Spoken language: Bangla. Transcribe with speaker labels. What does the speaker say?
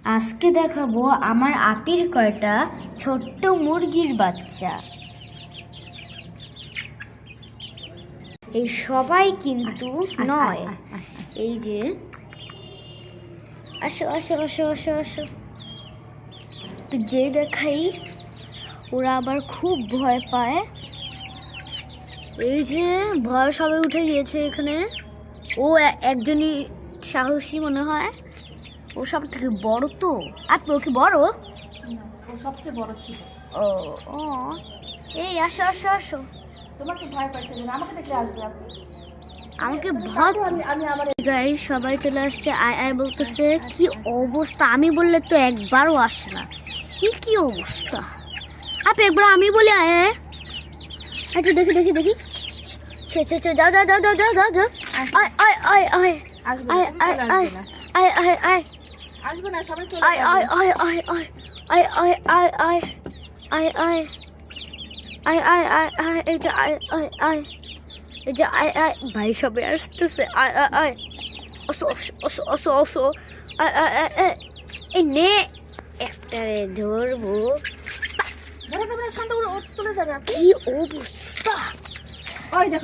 Speaker 1: আজকে দেখাবো আমার আপির কয়টা ছোট্ট মুরগির বাচ্চা। এই সবাই কিন্তু নয়, এই যে আসো আসো আসো আসো আসো, তো যে দেখাই ওরা আবার খুব ভয় পায়। এই যে ভয় সবাই উঠে গিয়েছে এখানে। ও একজনই সাহসী মনে হয়, ও সব থেকে বড়। তো আপনি ওকে বড়,
Speaker 2: ও সবচেয়ে বড় ছিল।
Speaker 1: ও ও এই আসো আসো আসো,
Speaker 2: তোমাকে ভয় পাইছে না, আমাকে দেখলে আসবে আপনি।
Speaker 1: আমাকে ভয়।
Speaker 2: আমি আবার
Speaker 1: গাইস সবাই চলে আসছে, আয় আয় বলতেছে। কি অবস্থা, আমি বললে তো একবারও আসে না। কি অবস্থা আপনি, একবার আমি বলি আয় আয়। আচ্ছা দেখি দেখি দেখি, যাও যাও যাও যাও যাও যাও যাও, আয় আয় আয় আয়
Speaker 2: আসবে
Speaker 1: আয় আয় আয় আয় আয় আয়
Speaker 2: আসবে না, সবাই চলে
Speaker 1: আয় আয় আয় আয় আয় আয় আয় আয় আয় আয় আয় আয় আয় আয়, এই যে আয় আয় আয়, এই যে আয় আয়, ভাই সবাই আসতেছে। আয় আয় আয়, আসো আসো আসো আসো আসো, আয় আয় আয় আয়, এই নে একটারে ধরবো।
Speaker 2: ধরে দেবে, শান্ত করে চলে যাবে আপনি।
Speaker 1: কি অবস্থা,
Speaker 2: ওই দেখো